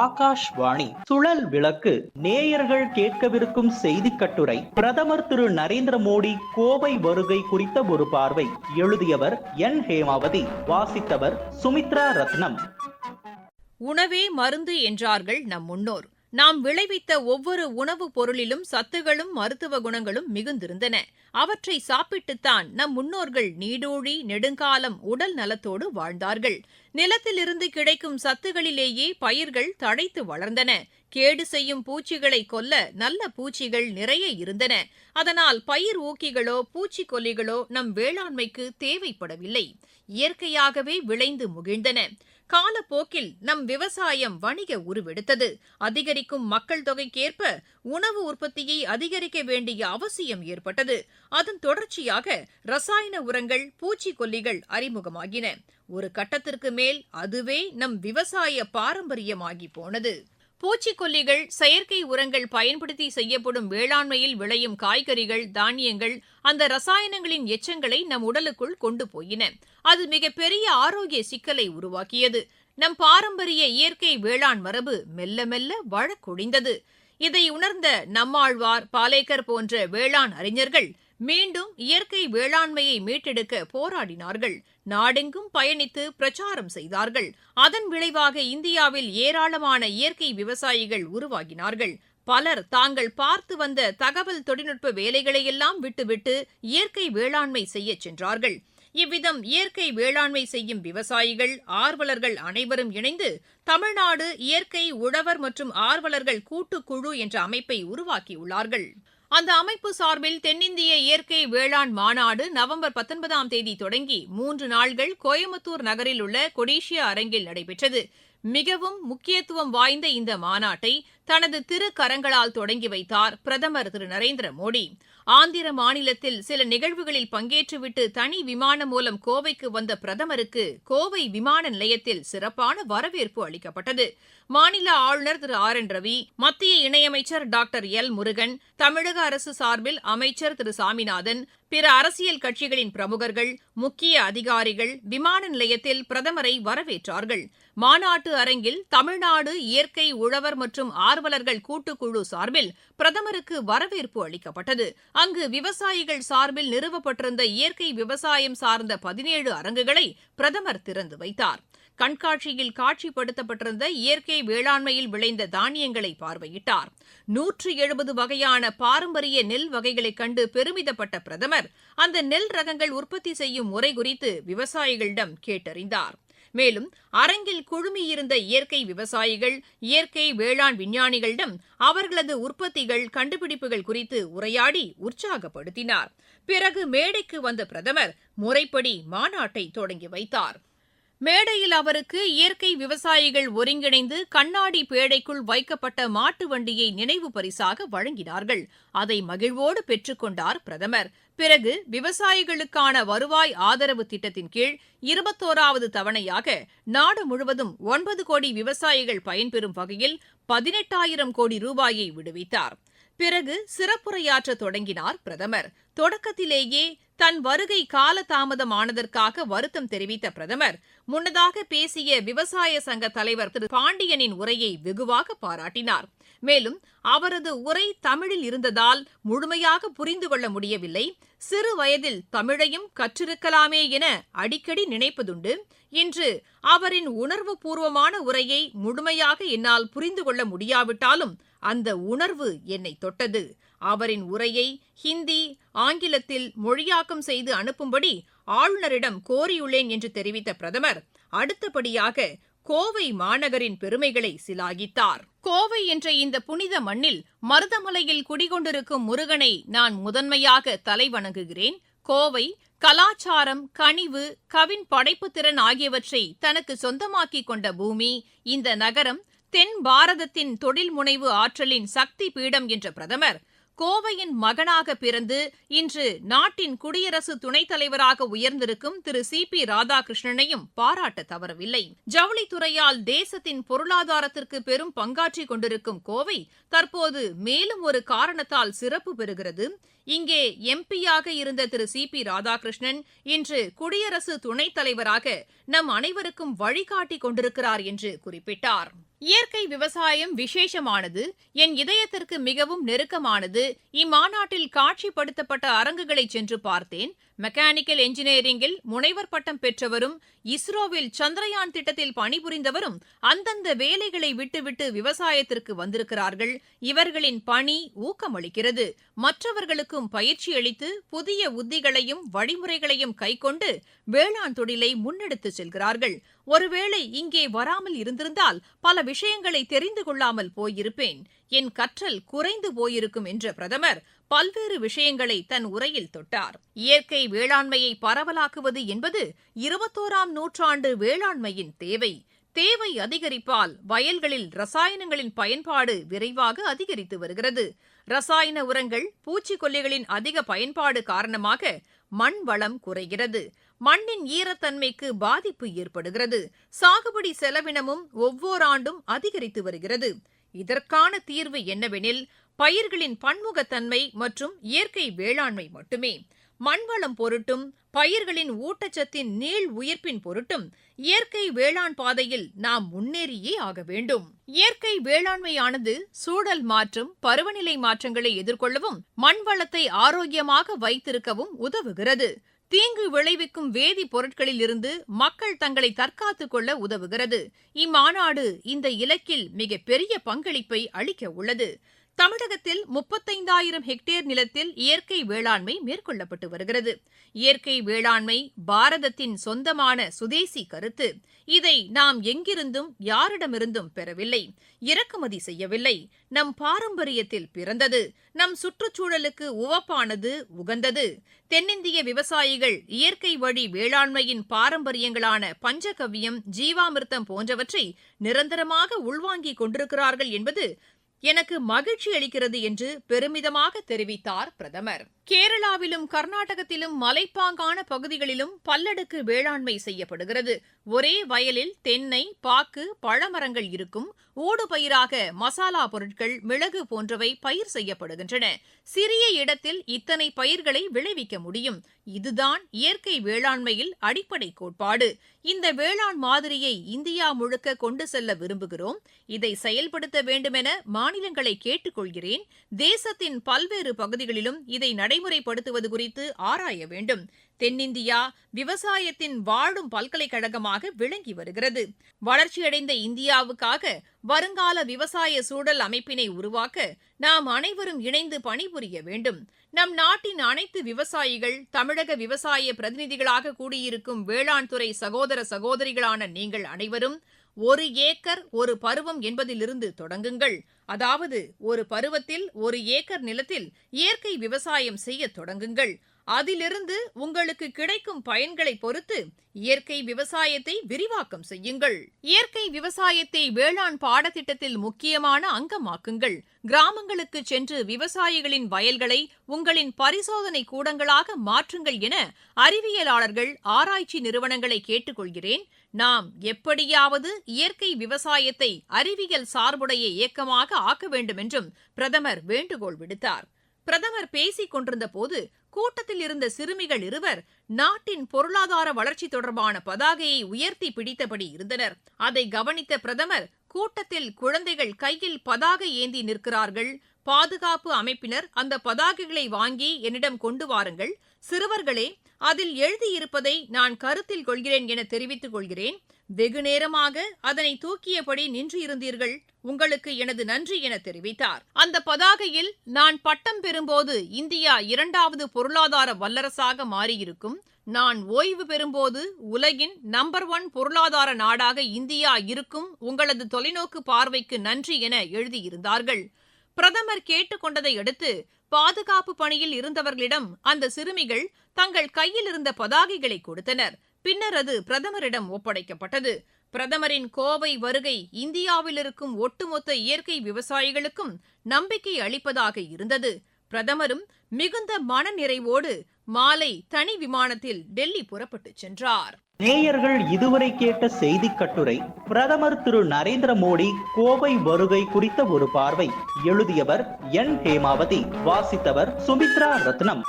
ஆகாஷ்வாணி சுழல் விளக்கு நேயர்கள் கேட்கவிருக்கும் செய்தி கட்டுரை பிரதமர் திரு நரேந்திர மோடி கோவை வருகை குறித்த ஒரு பார்வை. எழுதியவர் என் ஹேமாவதி. வாசித்தவர் சுமித்ரா ரத்னம். உணவே மருந்து என்றார்கள் நம் முன்னோர். நாம் விளைவித்த ஒவ்வொரு உணவுப் பொருளிலும் சத்துகளும் மருத்துவ குணங்களும் மிகுந்திருந்தன. அவற்றை சாப்பிட்டுத்தான் நம் முன்னோர்கள் நீடூழி நெடுங்காலம் உடல் நலத்தோடு வாழ்ந்தார்கள். நிலத்திலிருந்து கிடைக்கும் சத்துகளிலேயே பயிர்கள் தழைத்து வளர்ந்தன. கேடு செய்யும் பூச்சிகளை கொல்ல நல்ல பூச்சிகள் நிறைய இருந்தன. அதனால் பயிர் ஊக்கிகளோ பூச்சிக்கொல்லிகளோ நம் வேளாண்மைக்கு தேவைப்படவில்லை. இயற்கையாகவே விளைந்து முகிழ்ந்தன. காலப்போக்கில் நம் விவசாயம் வணிக உருவெடுத்தது. அதிகரிக்கும் மக்கள் தொகைக்கேற்ப உணவு உற்பத்தியை அதிகரிக்க வேண்டிய அவசியம் ஏற்பட்டது. அதன் தொடர்ச்சியாக ரசாயன உரங்கள், பூச்சிக்கொல்லிகள் அறிமுகமாகின. ஒரு கட்டத்திற்கு மேல் அதுவே நம் விவசாய பாரம்பரியமாகி போனது. பூச்சிக்கொல்லிகள், செயற்கை உரங்கள் பயன்படுத்தி செய்யப்படும் வேளாண்மையில் விளையும் காய்கறிகள், தானியங்கள் அந்த ரசாயனங்களின் எச்சங்களை நம் உடலுக்குள் கொண்டு போயின. அது மிகப்பெரிய ஆரோக்கிய சிக்கலை உருவாக்கியது. நம் பாரம்பரிய இயற்கை வேளாண் மரபு மெல்ல மெல்ல வழக்கொழிந்தது. இதை உணர்ந்த நம்மாழ்வார், பாலேக்கர் போன்ற வேளாண் அறிஞர்கள் மீண்டும் இயற்கை வேளாண்மையை மீட்டெடுக்க போராடினார்கள். நாடெங்கும் பயணித்து பிரச்சாரம் செய்தார்கள். அதன் விளைவாக இந்தியாவில் ஏராளமான இயற்கை விவசாயிகள் உருவாகினார்கள். பலர் தாங்கள் பார்த்து வந்த தகவல் தொழில்நுட்ப வேலைகளையெல்லாம் விட்டுவிட்டு இயற்கை வேளாண்மை செய்ய சென்றார்கள். இவ்விதம் இயற்கை வேளாண்மை செய்யும் விவசாயிகள், ஆர்வலர்கள் அனைவரும் இணைந்து தமிழ்நாடு இயற்கை உழவர் மற்றும் ஆர்வலர்கள் கூட்டுக்குழு என்ற அமைப்பை உருவாக்கியுள்ளார்கள். அந்த அமைப்பு சார்பில் தென்னிந்திய இயற்கை வேளாண் மாநாடு நவம்பர் 19ஆம் தேதி தொடங்கி 3 நாள்கள் கோயம்புத்தூர் நகரில் உள்ள கொடிஷியா அரங்கில் நடைபெற்றது. மிகவும் முக்கியத்துவம் வாய்ந்த இந்த மாநாட்டை தனது திருக்கரங்களால் தொடங்கி வைத்தார் பிரதமர் திரு நரேந்திர மோடி. ஆந்திர மாநிலத்தில் சில நிகழ்வுகளில் பங்கேற்றுவிட்டு தனி விமானம் மூலம் கோவைக்கு வந்த பிரதமருக்கு கோவை விமான நிலையத்தில் சிறப்பான வரவேற்பு அளிக்கப்பட்டது. மாநில ஆளுநர் திரு ஆர்.என். ரவி, மத்திய இணையமைச்சர் டாக்டர் எல். முருகன், தமிழக அரசு சார்பில் அமைச்சர் திரு சாமிநாதன், பிற அரசியல் கட்சிகளின் பிரமுகர்கள், முக்கிய அதிகாரிகள் விமான நிலையத்தில் பிரதமரை வரவேற்றார்கள். மாநாட்டு அரங்கில் தமிழ்நாடு இயற்கை உழவர் மற்றும் ஆர்வலர்கள் கூட்டுக்குழு சார்பில் பிரதமருக்கு வரவேற்பு அளிக்கப்பட்டது. அங்கு விவசாயிகள் சார்பில் நிறுவப்பட்டிருந்த இயற்கை விவசாயம் சார்ந்த 17 அரங்குகளை பிரதமர் திறந்து வைத்தார். கண்காட்சியில் காட்சிப்படுத்தப்பட்டிருந்த இயற்கை வேளாண்மையில் விளைந்த தானியங்களை பார்வையிட்டார். 170 வகையான பாரம்பரிய நெல் வகைகளைக் கண்டு பெருமிதப்பட்ட பிரதமர் அந்த நெல் ரகங்கள் உற்பத்தி செய்யும் முறை குறித்து விவசாயிகளிடம் கேட்டறிந்தார். மேலும் அரங்கில் குழுமியிருந்த இயற்கை விவசாயிகள், இயற்கை வேளாண் விஞ்ஞானிகளிடம் அவர்களது உற்பத்திகள், கண்டுபிடிப்புகள் குறித்து உரையாடி உற்சாகப்படுத்தினார். பிறகு மேடைக்கு வந்த பிரதமர் முறைப்படி மாநாட்டை தொடங்கி வைத்தார். மேடையில் அவருக்கு இயற்கை விவசாயிகள் ஒருங்கிணைந்து கண்ணாடி பேடைக்குள் வைக்கப்பட்ட மாட்டு வண்டியை நினைவு பரிசாக வழங்கினார்கள். அதை மகிழ்வோடு பெற்றுக்கொண்டார் பிரதமர். பிறகு விவசாயிகளுக்கான வருவாய் ஆதரவு திட்டத்தின் கீழ் 21வது தவணையாக நாடு முழுவதும் 9 கோடி விவசாயிகள் பயன்பெறும் வகையில் 18,000 கோடி ரூபாயை விடுவித்தார். பிறகு சிறப்புரையாற்ற தொடங்கினார் பிரதமர். தொடக்கத்திலேயே தன் வருகை காலதாமதமானதற்காக வருத்தம் தெரிவித்த பிரதமர் முன்னதாக பேசிய விவசாய சங்க தலைவர் திரு பாண்டியனின் உரையை வெகுவாக பாராட்டினார். மேலும் அவரது உரை தமிழில் இருந்ததால் முழுமையாக புரிந்து கொள்ள முடியவில்லை, சிறு வயதில் தமிழையும் கற்றிருக்கலாமே என அடிக்கடி நினைப்பதுண்டு. இன்று அவரின் உணர்வு பூர்வமான உரையை முழுமையாக என்னால் புரிந்து கொள்ள முடியாவிட்டாலும் அந்த உணர்வு என்னை தொட்டது. அவரின் உரையை ஹிந்தி, ஆங்கிலத்தில் மொழியாக்கம் செய்து அனுப்பும்படி ஆளுநரிடம் கோரியுள்ளேன் என்று தெரிவித்த பிரதமர் அடுத்தபடியாக கோவை மாநகரின் பெருமைகளை சிலாகித்தார். கோவை என்ற இந்த புனித மண்ணில் மருதமலையில் குடிகொண்டிருக்கும் முருகனை நான் முதன்மையாக தலைவணங்குகிறேன். கோவை கலாச்சாரம், கனிவு, கவின் படைப்புத்திறன் ஆகியவற்றை தனக்கு சொந்தமாக்கிக் கொண்ட பூமி இந்த நகரம். தென் பாரதத்தின் தொழில் முனைவு ஆற்றலின் சக்தி பீடம் என்ற பிரதமர் கோவையின் மகனாக பிறந்து இன்று நாட்டின் குடியரசு துணைத் தலைவராக உயர்ந்திருக்கும் திரு சி.பி. ராதாகிருஷ்ணனையும் பாராட்ட தவறவில்லை. ஜவுளித்துறையால் தேசத்தின் பொருளாதாரத்திற்கு பெரும் பங்காற்றிக் கொண்டிருக்கும் கோவை தற்போது மேலும் ஒரு காரணத்தால் சிறப்பு பெறுகிறது. இங்கே எம்பியாக இருந்த திரு சி.பி. ராதாகிருஷ்ணன் இன்று குடியரசு துணைத் தலைவராக நம் அனைவருக்கும் வழிகாட்டி கொண்டிருக்கிறார் என்று குறிப்பிட்டார். இயற்கை விவசாயம் விசேஷமானது, என் இதயத்திற்கு மிகவும் நெருக்கமானது. இம்மாநாட்டில் காட்சிப்படுத்தப்பட்ட அரங்குகளை சென்று பார்த்தேன். மெக்கானிக்கல் என்ஜினியரிங்கில் முனைவர் பட்டம் பெற்றவரும், இஸ்ரோவில் சந்திரயான் திட்டத்தில் பணிபுரிந்தவரும் அந்தந்த வேலைகளை விட்டுவிட்டு விவசாயத்திற்கு வந்திருக்கிறார்கள். இவர்களின் பணி ஊக்கமளிக்கிறது. மற்றவர்களுக்கும் பயிற்சி அளித்து புதிய உத்திகளையும் வழிமுறைகளையும் கைக்கொண்டு வேளாண் தொழிலை முன்னெடுத்து செல்கிறார்கள். ஒருவேளை இங்கே வராமல் இருந்திருந்தால் பல விஷயங்களை தெரிந்து கொள்ளாமல் போயிருப்பேன். என் கற்றல் குறைந்து போயிருக்கும் என்ற பிரதமர் பல்வேறு விஷயங்களை தன் உரையில் தொட்டார். இயற்கை வேளாண்மையை பரவலாக்குவது என்பது 21ஆம் நூற்றாண்டு வேளாண்மையின் தேவை. தேவை அதிகரிப்பால் வயல்களில் ரசாயனங்களின் பயன்பாடு விரைவாக அதிகரித்து வருகிறது. ரசாயன உரங்கள், பூச்சிக்கொல்லிகளின் அதிக பயன்பாடு காரணமாக மண் வளம் குறைகிறது. மண்ணின் ஈரத்தன்மைக்கு பாதிப்பு ஏற்படுகிறது. சாகுபடி செலவினமும் ஒவ்வொரு ஆண்டும் அதிகரித்து வருகிறது. இதற்கான தீர்வு என்னவெனில் பயிர்களின் பன்முகத்தன்மை மற்றும் இயற்கை வேளாண்மை மட்டுமே. மண்வளம் பொருட்டும் பயிர்களின் ஊட்டச்சத்தின் நீள் உயிர்ப்பின் பொருட்டும் இயற்கை வேளாண் பாதையில் நாம் முன்னேறியே ஆக வேண்டும். இயற்கை வேளாண்மையானது சூழல் மாற்றம், பருவநிலை மாற்றங்களை எதிர்கொள்ளவும் மண்வளத்தை ஆரோக்கியமாக வைத்திருக்கவும் உதவுகிறது. தீங்கு விளைவிக்கும் வேதி பொருட்களில் இருந்து மக்கள் தங்களை தற்காத்துக் கொள்ள உதவுகிறது. இம்மாநாடு இந்த இலக்கில் மிக பெரிய பங்களிப்பை அளிக்க உள்ளது. தமிழகத்தில் 35,000 ஹெக்டேர் நிலத்தில் இயற்கை வேளாண்மை மேற்கொள்ளப்பட்டு வருகிறது. இயற்கை வேளாண்மை பாரதத்தின் சொந்தமான சுதேசி கருத்து. இதை நாம் எங்கிருந்தும் யாரிடமிருந்தும் பெறவில்லை, இறக்குமதி செய்யவில்லை. நம் பாரம்பரியத்தில் பிறந்தது. நம் சுற்றுச்சூழலுக்கு உவப்பானது, உகந்தது. தென்னிந்திய விவசாயிகள் இயற்கை வழி வேளாண்மையின் பாரம்பரியங்களான பஞ்சகவ்யம், ஜீவாமிர்தம் போன்றவற்றை நிரந்தரமாக உள்வாங்கிக் கொண்டிருக்கிறார்கள் என்பது எனக்கு மகிழ்ச்சி அளிக்கிறது என்று பெருமிதமாக தெரிவித்தார் பிரதமர். கேரளாவிலும் கர்நாடகத்திலும் மலைப்பாங்கான பகுதிகளிலும் பல்லடுக்கு வேளாண்மை செய்யப்படுகிறது. ஒரே வயலில் தென்னை, பாக்கு, பழமரங்கள் இருக்கும். ஊடுபயிராக மசாலா பொருட்கள், மிளகு போன்றவை பயிர் செய்யப்படுகின்றன. சிறிய இடத்தில் இத்தனை பயிர்களை விளைவிக்க முடியும். இதுதான் இயற்கை வேளாண்மையில் அடிப்படை கோட்பாடு. இந்த வேளாண் மாதிரியை இந்தியா முழுக்க கொண்டு செல்ல விரும்புகிறோம். இதை செயல்படுத்த வேண்டுமென மாநிலங்களை கேட்டுக்கொள்கிறேன். தேசத்தின் பல்வேறு பகுதிகளிலும் இதை நடைமுறைப்படுத்துவது குறித்து ஆராய வேண்டும். தென்னிந்தியா விவசாயத்தின் வாழும் பல்கலைக்கழகமாக விளங்கி வருகிறது. வளர்ச்சியடைந்த இந்தியாவுக்காக வருங்கால விவசாய சூழல் அமைப்பினை உருவாக்க நாம் அனைவரும் இணைந்து பணிபுரிய வேண்டும். நம் நாட்டின் அனைத்து விவசாயிகள், தமிழக விவசாய பிரதிநிதிகளாக கூடியிருக்கும் வேளாண் துறை சகோதர சகோதரிகளான நீங்கள் அனைவரும் 1 ஏக்கர் 1 பருவம் என்பதிலிருந்து தொடங்குங்கள். அதாவது ஒரு பருவத்தில் 1 ஏக்கர் நிலத்தில் இயற்கை விவசாயம் செய்ய தொடங்குங்கள். அதிலிருந்து உங்களுக்கு கிடைக்கும் பயன்களை பொறுத்து இயற்கை விவசாயத்தை விரிவாக்கம் செய்யுங்கள். இயற்கை விவசாயத்தை வேளாண் பாடத்திட்டத்தில் முக்கியமான அங்கமாக்குங்கள். கிராமங்களுக்கு சென்று விவசாயிகளின் வயல்களை உங்களின் பரிசோதனை கூடங்களாக மாற்றுங்கள் என அறிவியலாளர்கள், ஆராய்ச்சி நிறுவனங்களை கேட்டுக்கொள்கிறேன். நாம் எப்படியாவது இயற்கை விவசாயத்தை அறிவியல் சார்புடைய இயக்கமாக ஆக்க வேண்டும் என்றும் பிரதமர் வேண்டுகோள் விடுத்தார். பிரதமர் பேசிக் கொண்டிருந்த போது கூட்டத்தில் இருந்த சிறுமிகள் இருவர் நாட்டின் பொருளாதார வளர்ச்சி தொடர்பான பதாகையை உயர்த்தி பிடித்தபடி இருந்தனர். அதை கவனித்த பிரதமர், கூட்டத்தில் குழந்தைகள் கையில் பதாகை ஏந்தி நிற்கிறார்கள். பாதுகாப்பு அமைப்பினர் அந்த பதாகைகளை வாங்கி என்னிடம் கொண்டு வாருங்கள். சிறுவர்களே, அதில் எழுதியிருப்பதை நான் கருத்தில் கொள்கிறேன் என தெரிவித்துக் கொள்கிறேன். வெகு நேரமாக அதனை தூக்கியபடி நின்று இருந்தீர்கள். உங்களுக்கு எனது நன்றி என தெரிவித்தார். அந்த பதாகையில் நான் பட்டம் பெறும்போது இந்தியா 2வது பொருளாதார வல்லரசாக மாறியிருக்கும், நான் ஓய்வு பெறும்போது உலகின் நம்பர் 1 பொருளாதார நாடாக இந்தியா இருக்கும், உங்களது தொலைநோக்கு பார்வைக்கு நன்றி என எழுதியிருந்தார்கள். பிரதமர் கேட்டுக்கொண்டதை அடுத்து பாதுகாப்பு பணியில் இருந்தவர்களிடம் அந்த சிறுமிகள் தங்கள் கையில் இருந்த பதாகைகளை கொடுத்தனர். பின்னர் அது பிரதமரிடம் ஒப்படைக்கப்பட்டது. பிரதமரின் கோவை வருகை இந்தியாவில் இருக்கும் ஒட்டுமொத்த இயற்கை விவசாயிகளுக்கும் நம்பிக்கை அளிப்பதாக இருந்தது. பிரதமரும் மிகுந்த மனநிறைவோடு மாலை தனி விமானத்தில் டெல்லி புறப்பட்டுச் சென்றார். நேயர்கள் இதுவரை கேட்ட செய்தி கட்டுரை பிரதமர் திரு நரேந்திர மோடி கோவை வருகை குறித்த ஒரு பார்வை. எழுதியவர் என். ஹேமாவதி. வாசித்தவர் சுமித்ரா ரத்னம்.